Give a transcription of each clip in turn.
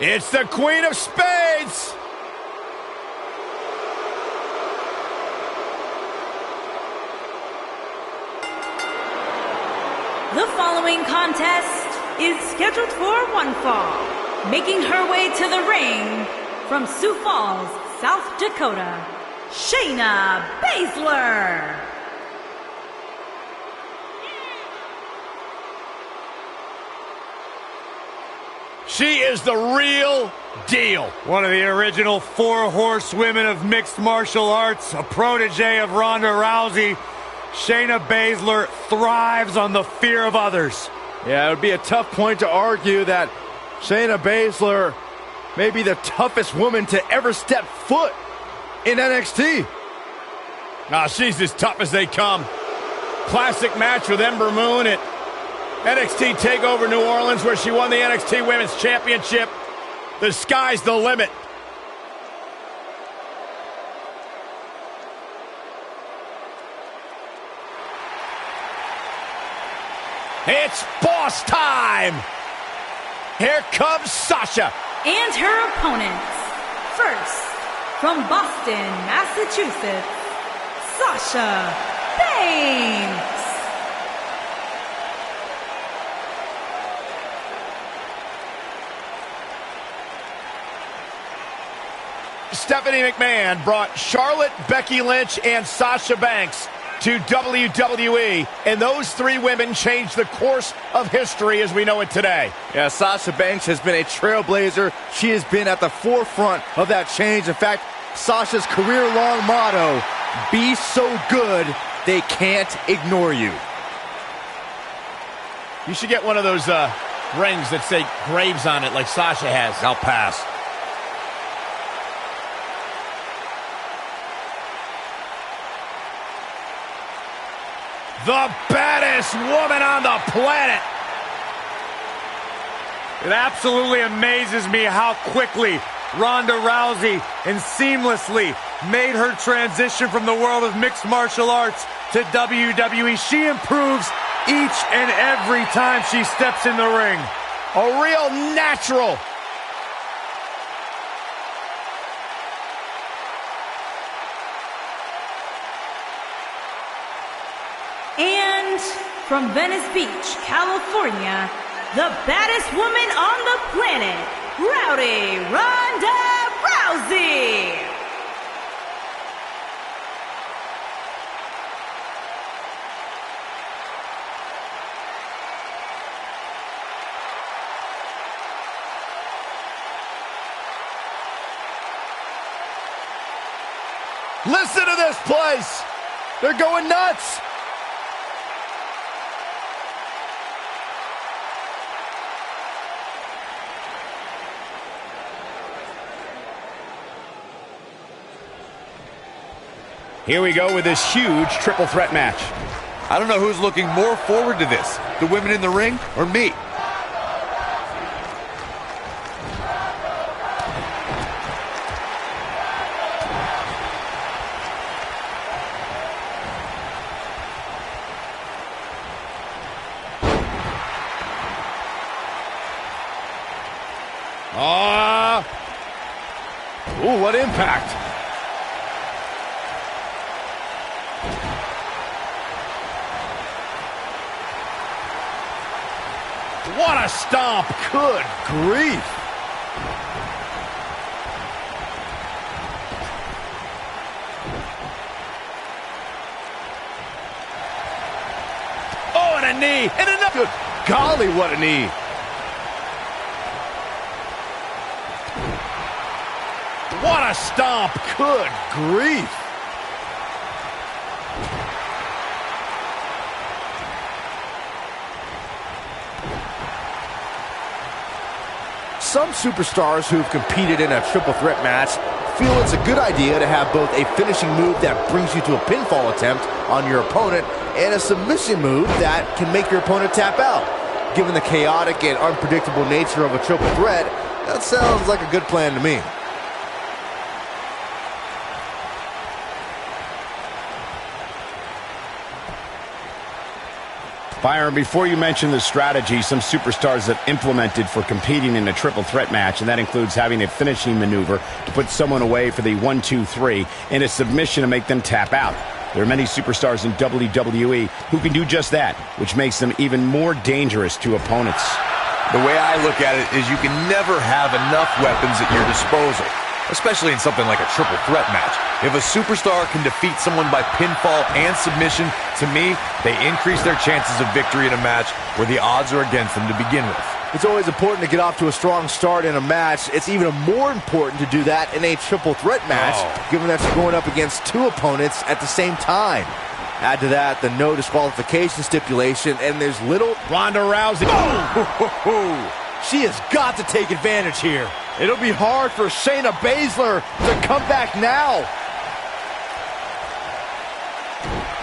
It's the Queen of Spades. The following contest is scheduled for one fall. Making her way to the ring from Sioux Falls, South Dakota, Shayna Baszler. She is the real deal. One of the original 4 horsewomen of mixed martial arts, a protege of Ronda Rousey. Shayna Baszler thrives on the fear of others. Yeah, it would be a tough point to argue that Shayna Baszler may be the toughest woman to ever step foot in NXT. She's as tough as they come. Classic match with Ember Moon at NXT TakeOver New Orleans, where she won the NXT Women's Championship. The sky's the limit. It's boss time! Here comes Sasha. And her opponents. First, from Boston, Massachusetts, Sasha Banks. Stephanie McMahon brought Charlotte, Becky Lynch, and Sasha Banks to WWE, and those 3 women changed the course of history as we know it today. Yeah, Sasha Banks has been a trailblazer. She has been at the forefront of that change. In fact, Sasha's career-long motto, be so good, they can't ignore you. You should get one of those rings that say Graves on it like Sasha has. I'll pass. The baddest woman on the planet. It absolutely amazes me how quickly Ronda Rousey and seamlessly made her transition from the world of mixed martial arts to WWE. She improves each and every time she steps in the ring. A real natural. And from Venice Beach, California, the baddest woman on the planet, Rowdy Ronda Rousey. Listen to this place. They're going nuts. Here we go with this huge triple threat match. I don't know who's looking more forward to this, the women in the ring or me. Ooh, what impact. What a stomp. Good grief. Oh, and a knee. And another. Good golly, what a knee. What a stomp. Good grief. Some superstars who've competed in a triple threat match feel it's a good idea to have both a finishing move that brings you to a pinfall attempt on your opponent and a submission move that can make your opponent tap out. Given the chaotic and unpredictable nature of a triple threat, that sounds like a good plan to me. Byron, before you mention the strategy some superstars have implemented for competing in a triple threat match, and that includes having a finishing maneuver to put someone away for the 1-2-3 and a submission to make them tap out. There are many superstars in WWE who can do just that, which makes them even more dangerous to opponents. The way I look at it is you can never have enough weapons at your disposal, especially in something like a triple threat match. If a superstar can defeat someone by pinfall and submission, to me, they increase their chances of victory in a match where the odds are against them to begin with. It's always important to get off to a strong start in a match. It's even more important to do that in a triple threat match, given that you're going up against two opponents at the same time. Add to that the no disqualification stipulation, and there's little... Ronda Rousey. She has got to take advantage here. It'll be hard for Shayna Baszler to come back now.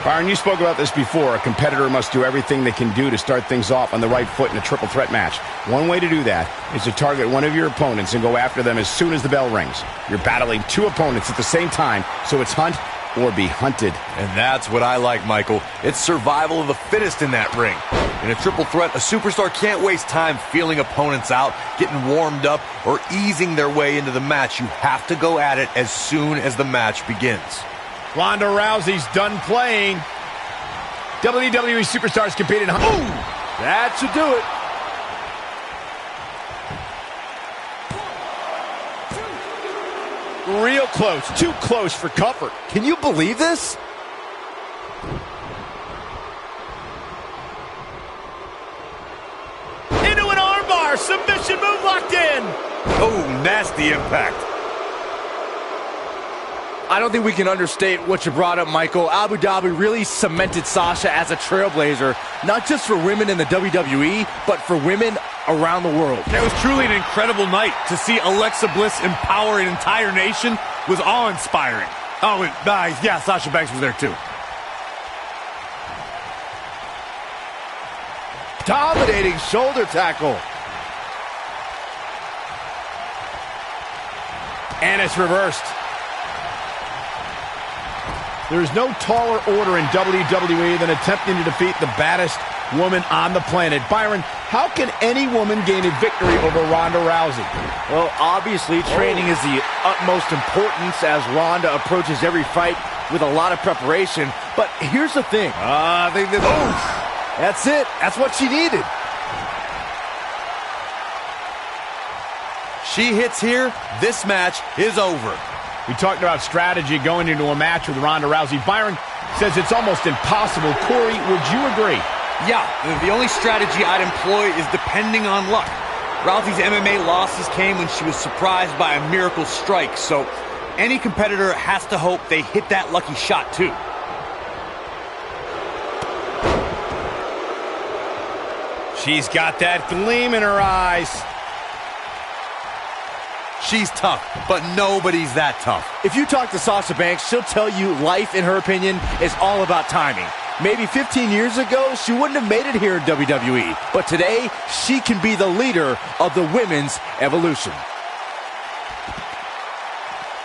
Byron, you spoke about this before. A competitor must do everything they can do to start things off on the right foot in a triple threat match. One way to do that is to target one of your opponents and go after them as soon as the bell rings. You're battling two opponents at the same time, so it's hunt or be hunted. And that's what I like, Michael. It's survival of the fittest in that ring. In a triple threat, a superstar can't waste time feeling opponents out, getting warmed up, or easing their way into the match. You have to go at it as soon as the match begins. Ronda Rousey's done playing. WWE superstars compete in... Ooh! That should do it. Real close. Too close for comfort. Can you believe this? Into an armbar. Submission move locked in. Oh, nasty impact. I don't think we can understate what you brought up, Michael. Abu Dhabi really cemented Sasha as a trailblazer, not just for women in the WWE, but for women around the world. It was truly an incredible night. To see Alexa Bliss empower an entire nation was awe-inspiring. Oh, yeah, Sasha Banks was there too. Dominating shoulder tackle. And it's reversed. There's no taller order in WWE than attempting to defeat the baddest woman on the planet. Byron, how can any woman gain a victory over Ronda Rousey? Well, obviously, training is the utmost importance as Ronda approaches every fight with a lot of preparation. But here's the thing. That's it. That's what she needed. She hits here, this match is over. We talked about strategy going into a match with Ronda Rousey. Byron says it's almost impossible. Corey, would you agree? Yeah, the only strategy I'd employ is depending on luck. Rousey's MMA losses came when she was surprised by a miracle strike, so any competitor has to hope they hit that lucky shot too. She's got that gleam in her eyes. She's tough, but nobody's that tough. If you talk to Sasha Banks, she'll tell you life, in her opinion, is all about timing. Maybe 15 years ago, she wouldn't have made it here in WWE. But today, she can be the leader of the women's evolution.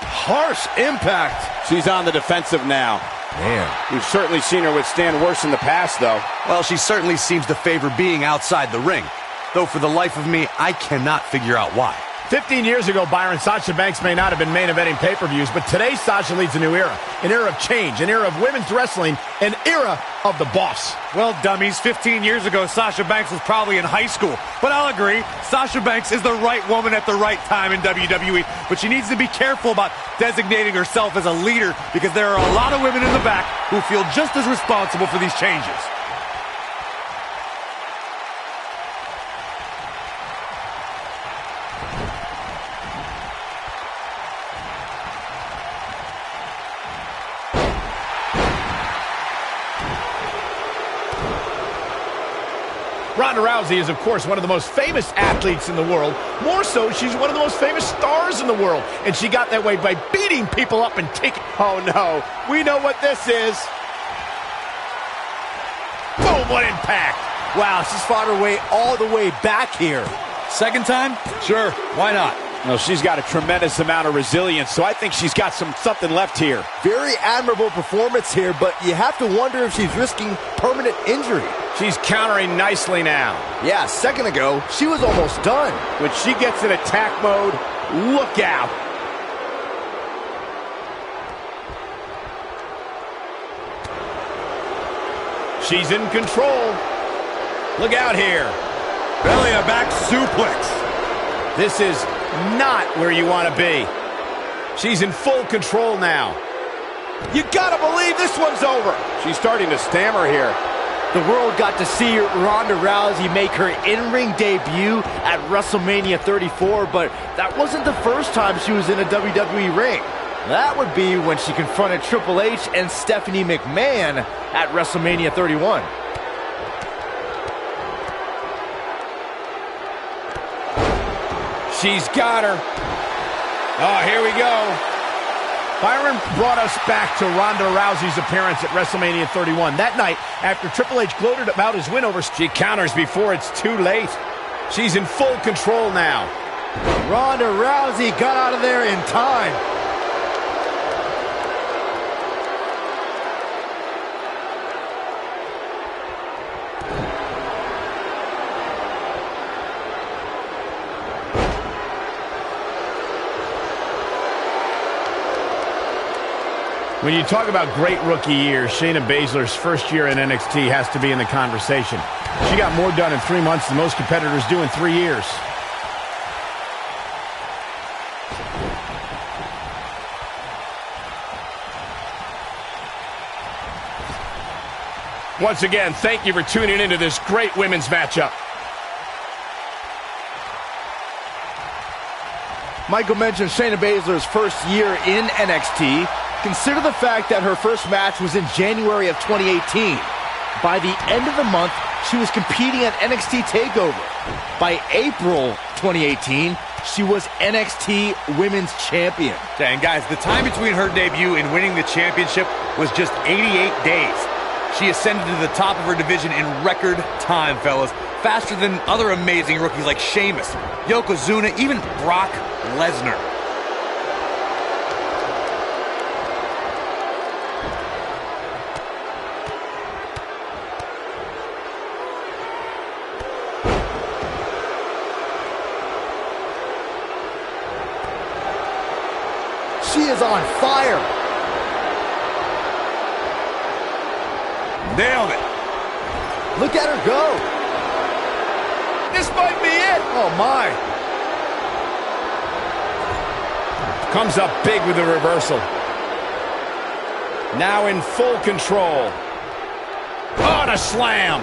Harsh impact. She's on the defensive now. Man. We've certainly seen her withstand worse in the past, though. Well, she certainly seems to favor being outside the ring. Though for the life of me, I cannot figure out why. 15 years ago, Byron, Sasha Banks may not have been main eventing pay-per-views, but today Sasha leads a new era. An era of change, an era of women's wrestling, an era of the boss. Well, dummies, 15 years ago, Sasha Banks was probably in high school. But I'll agree, Sasha Banks is the right woman at the right time in WWE. But she needs to be careful about designating herself as a leader, because there are a lot of women in the back who feel just as responsible for these changes. Ronda Rousey is, of course, one of the most famous athletes in the world. More so, she's one of the most famous stars in the world. And she got that way by beating people up and taking... Oh, no. We know what this is. Boom, what impact. Wow, she's fought her way all the way back here. Second time? Sure, why not? Well, she's got a tremendous amount of resilience, so I think she's got something left here. Very admirable performance here, but you have to wonder if she's risking permanent injury. She's countering nicely now. Yeah, a second ago, she was almost done. When she gets in attack mode, look out. She's in control. Look out here. Belly to back suplex. This is not where you want to be. She's in full control now. You gotta believe this one's over. She's starting to stammer here. The world got to see Ronda Rousey make her in-ring debut at WrestleMania 34, but that wasn't the first time she was in a WWE ring. That would be when she confronted Triple H and Stephanie McMahon at WrestleMania 31. She's got her. Oh, here we go. Byron brought us back to Ronda Rousey's appearance at WrestleMania 31. That night, after Triple H gloated about his win over, she counters before it's too late. She's in full control now. Ronda Rousey got out of there in time. When you talk about great rookie years, Shayna Baszler's first year in NXT has to be in the conversation. She got more done in 3 months than most competitors do in 3 years. Once again, thank you for tuning into this great women's matchup. Michael mentioned Shayna Baszler's first year in NXT. Consider the fact that her first match was in January of 2018. By the end of the month, she was competing at NXT TakeOver. By April 2018, she was NXT Women's Champion. And guys, the time between her debut and winning the championship was just 88 days. She ascended to the top of her division in record time, fellas. Faster than other amazing rookies like Sheamus, Yokozuna, even Brock Lesnar. She is on fire. Nailed it. Look at her go. This might be it. Oh, my. Comes up big with the reversal. Now in full control. Oh, and a slam.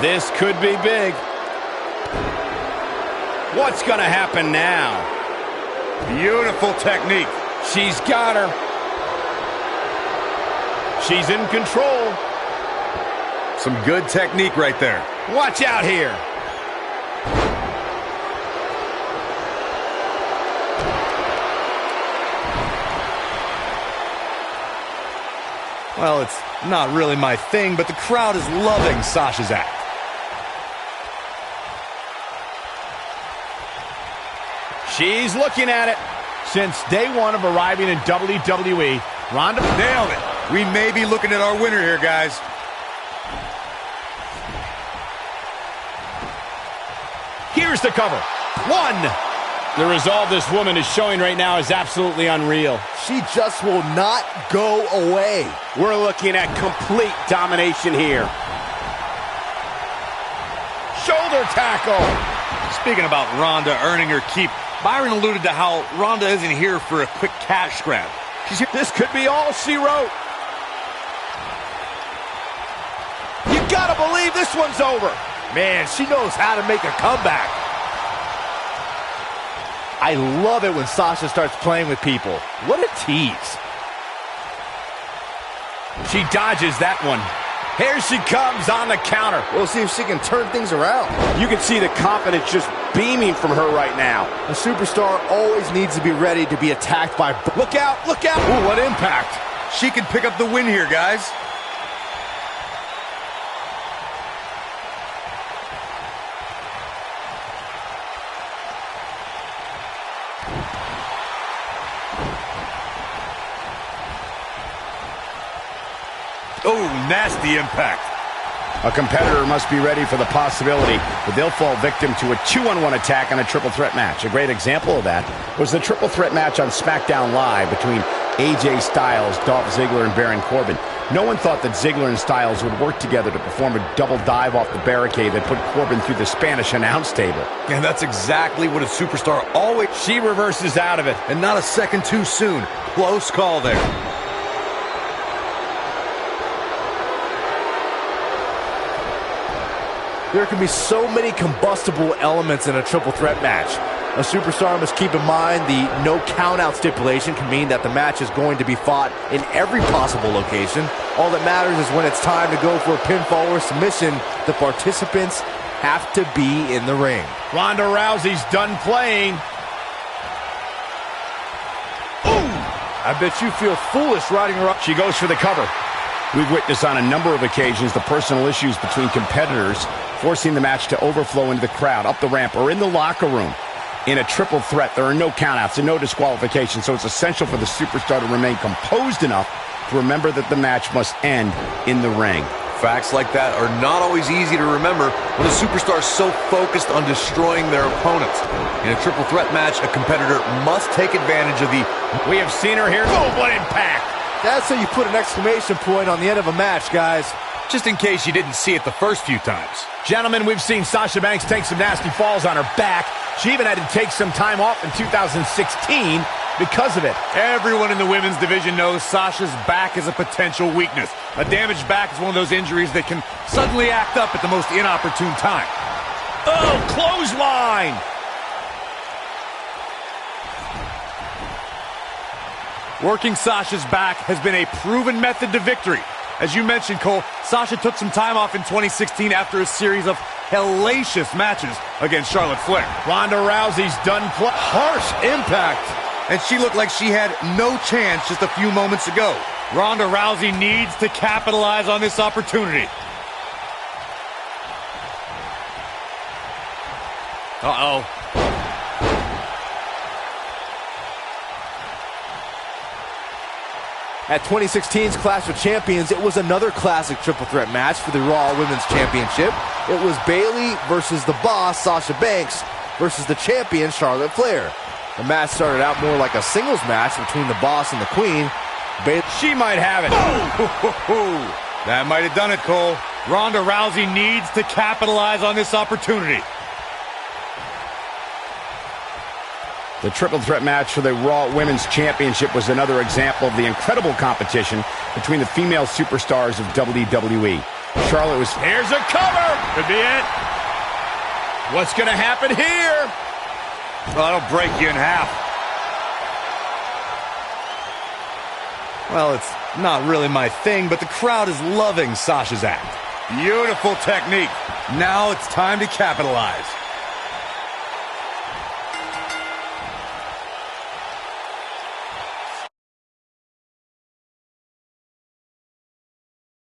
This could be big. What's going to happen now? Beautiful technique. She's got her. She's in control. Some good technique right there. Watch out here. Well, it's not really my thing, but the crowd is loving Sasha's act. She's looking at it. Since day one of arriving in WWE, Ronda Nailed it. We may be looking at our winner here, guys. Here's the cover. 1. The resolve this woman is showing right now is absolutely unreal. She just will not go away. We're looking at complete domination here. Shoulder tackle. Speaking about Ronda earning her keep, Byron alluded to how Ronda isn't here for a quick cash grab. She's here. This could be all she wrote. You gotta believe this one's over. Man, she knows how to make a comeback. I love it when Sasha starts playing with people. What a tease. She dodges that one. Here she comes on the counter. We'll see if she can turn things around. You can see the confidence just beaming from her right now. A superstar always needs to be ready to be attacked by... Look out, look out. Ooh, what impact. She can pick up the win here, guys. Oh, nasty impact. A competitor must be ready for the possibility that they'll fall victim to a 2-on-1 attack on a triple threat match. A great example of that was the triple threat match on SmackDown Live between AJ Styles, Dolph Ziggler, and Baron Corbin. No one thought that Ziggler and Styles would work together to perform a double dive off the barricade that put Corbin through the Spanish announce table. And that's exactly what a superstar always... She reverses out of it. And not a second too soon. Close call there. There can be so many combustible elements in a triple threat match. A superstar must keep in mind the no count-out stipulation can mean that the match is going to be fought in every possible location. All that matters is when it's time to go for a pinfall or submission, the participants have to be in the ring. Ronda Rousey's done playing. Ooh! I bet you feel foolish riding her up. She goes for the cover. We've witnessed on a number of occasions the personal issues between competitors forcing the match to overflow into the crowd, up the ramp, or in the locker room. In a triple threat, there are no countouts and no disqualifications, so it's essential for the superstar to remain composed enough to remember that the match must end in the ring. Facts like that are not always easy to remember when a superstar is so focused on destroying their opponents. In a triple threat match, a competitor must take advantage of the... We have seen her here. Oh, what impact! That's how you put an exclamation point on the end of a match, guys. Just in case you didn't see it the first few times. Gentlemen, we've seen Sasha Banks take some nasty falls on her back. She even had to take some time off in 2016 because of it. Everyone in the women's division knows Sasha's back is a potential weakness. A damaged back is one of those injuries that can suddenly act up at the most inopportune time. Oh, clothesline! Working Sasha's back has been a proven method to victory. As you mentioned, Cole, Sasha took some time off in 2016 after a series of hellacious matches against Charlotte Flair. Ronda Rousey's done play. Harsh impact. And she looked like she had no chance just a few moments ago. Ronda Rousey needs to capitalize on this opportunity. Uh-oh. At 2016's Clash of Champions, it was another classic triple threat match for the Raw Women's Championship. It was Bayley versus the Boss, Sasha Banks, versus the champion, Charlotte Flair. The match started out more like a singles match between the Boss and the Queen. She might have it. That might have done it, Cole. Ronda Rousey needs to capitalize on this opportunity. The triple threat match for the Raw Women's Championship was another example of the incredible competition between the female superstars of WWE. Charlotte was... Here's a cover! Could be it. What's going to happen here? Well, that'll break you in half. Well, it's not really my thing, but the crowd is loving Sasha's act. Beautiful technique. Now it's time to capitalize.